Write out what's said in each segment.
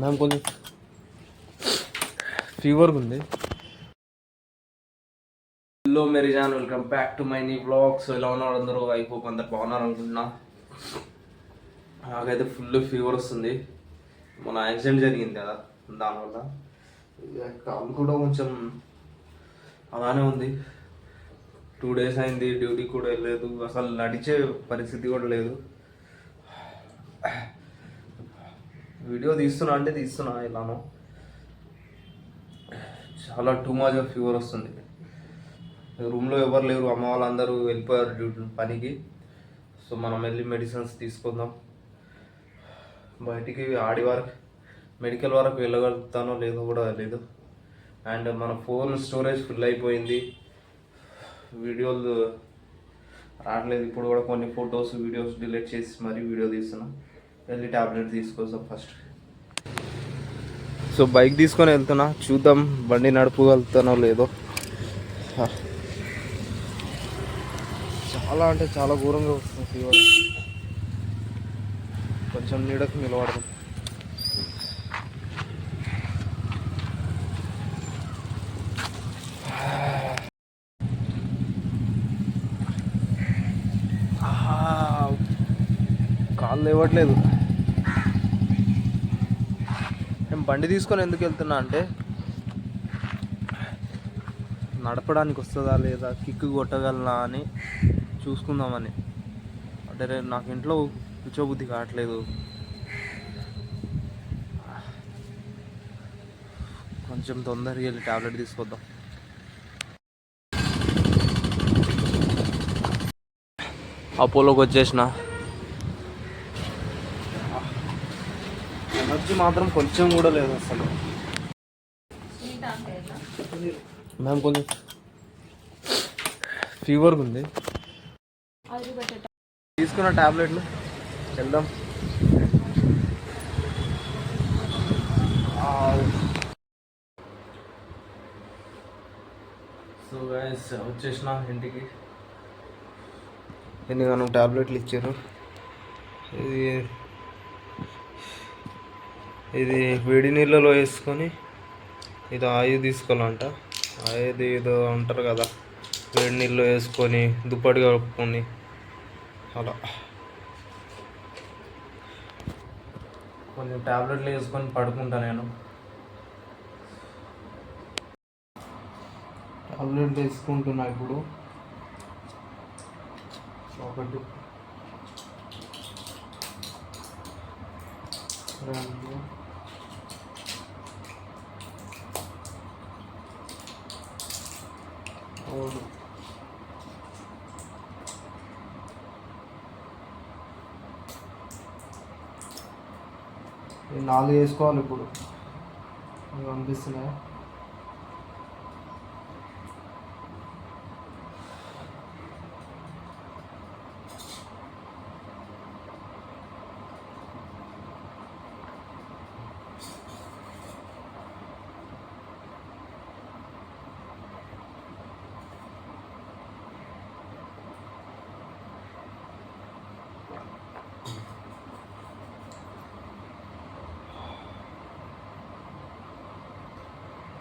Ma'am కొంచెం ఫీవర్గా ఉంది. హలో మేరీ జాన్, welcome back to my new blogs. ఎలా ఉన్నారు అందరూ? ఐ హోప్ అందరు బాగున్నారు అనుకుంటున్నా. నాకైతే ఫుల్ ఫీవర్ వస్తుంది. మన యాక్సిడెంట్ జరిగింది కదా, దానివల్ల కాలు కూడా కొంచెం అలానే ఉంది. 2 days అయింది, డ్యూటీ కూడా వెళ్ళలేదు, అసలు నడిచే పరిస్థితి కూడా లేదు. వీడియో తీస్తున్నా ఇలానో. చాలా టూ మచ్ ఆఫ్ ఫీవర్ వస్తుంది. రూమ్లో ఎవరు లేరు, అమ్మ వాళ్ళందరూ వెళ్ళిపోయారు డ్యూటీ పనికి. సో మనం వెళ్ళి మెడిసిన్స్ తీసుకుందాం. బయటికి మెడికల్ వరకు వెళ్ళగలుగుతానో లేదో కూడా తెలియదు. అండ్ మన ఫోన్ స్టోరేజ్ ఫుల్ అయిపోయింది, వీడియోలు రావట్లేదు. ఇప్పుడు కూడా కొన్ని ఫొటోస్ వీడియోస్ డిలీట్ చేసి మరీ వీడియో తీస్తున్నాం. వెళ్ళి ట్యాబ్లెట్ తీసుకొస్తాం ఫస్ట్. సో బైక్ తీసుకొని వెళ్తున్నా, చూద్దాం బండి నడపగలుగుతానో లేదో. చాలా అంటే చాలా ఘోరంగా వస్తుంది ఫీవర్. కొంచెం నీడకు నిలబడదాం. కాళ్ళు లేవట్లేదు. నేను బండి తీసుకొని ఎందుకు వెళ్తున్నా అంటే, నడపడానికి వస్తుందా లేదా, కిక్ కొట్టగలనా అని చూసుకుందామని. అంటే రేపు నాకు ఇంట్లో కూర్చోబుద్ధి కావట్లేదు. కొంచెం తొందరగా వెళ్ళి ట్యాబ్లెట్ తీసుకొద్దాం. అపోలోకి వచ్చేసిన. ఎనర్జీ మాత్రం కొంచెం కూడా లేదు అసలు. మ్యామ్ కొంచెం ఫీవర్గా ఉంది. తీసుకున్న ట్యాబ్లెట్లు వెళ్దాం. సో గైస్ వచ్చేసిన ఇంటికి. ఎన్నిగానో ట్యాబ్లెట్లు ఇచ్చారు. ఇది వేడి నీళ్ళలో వేసుకొని ఇది ఆయుధ తీసుకోవాలంట. ఆయుధ ఏదో అంటారు కదా, వేడి నీళ్ళు వేసుకొని దుప్పటి కలుపుకొని అలా కొంచెం ట్యాబ్లెట్లు వేసుకొని పడుకుంటా. నేను ట్యాబ్లెట్లు వేసుకుంటున్నా ఇప్పుడు. ఒకటి, రెండు, మూడు, ఈ 4 వేసుకోవాలి ఇప్పుడు. అనిపిస్తున్నాయి.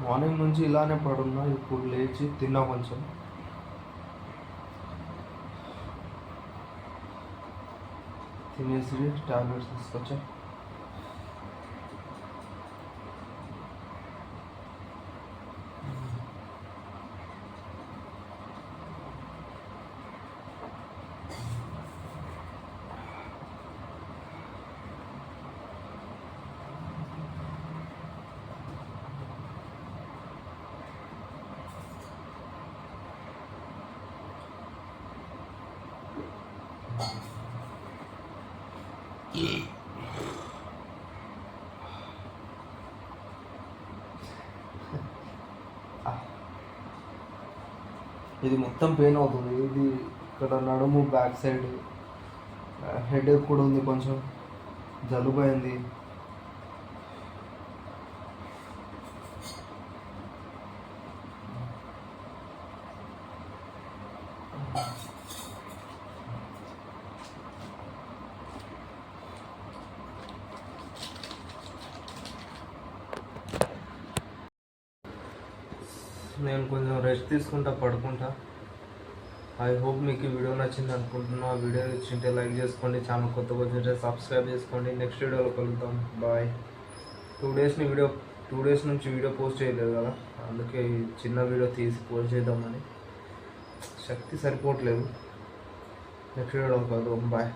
మార్నింగ్ నుంచి ఇలానే పడున్నా. ఇప్పుడు లేచి తిన్నా, కొంచెం తినేసి ట్యాబ్లెట్స్ తీసుకొచ్చా. ఇది మొత్తం పెయిన్ అవుతుంది. ఇది ఇక్కడ నడుము బ్యాక్ సైడ్, హెడేక్ కూడా ఉంది, కొంచెం జలుబు అయింది. నేను కొంచెం రెస్ట్ తీసుకుంటా, పడుకుంటా. ఐ హోప్ మీకు ఈ వీడియో నచ్చింది అనుకుంటున్నా. ఆ వీడియో నచ్చింటే లైక్ చేసుకోండి, ఛానల్ కొత్తగా వచ్చింటే సబ్స్క్రైబ్ చేసుకోండి. నెక్స్ట్ వీడియోలో కలుద్దాం. బాయ్. 2 డేస్ నుంచి వీడియో పోస్ట్ చేయలేదు కదా, అందుకే ఈ చిన్న వీడియో తీసి పోస్ట్ చేద్దామని. శక్తి సరిపోవట్లేదు. నెక్స్ట్ వీడియోలో కలుద్దాం. బాయ్.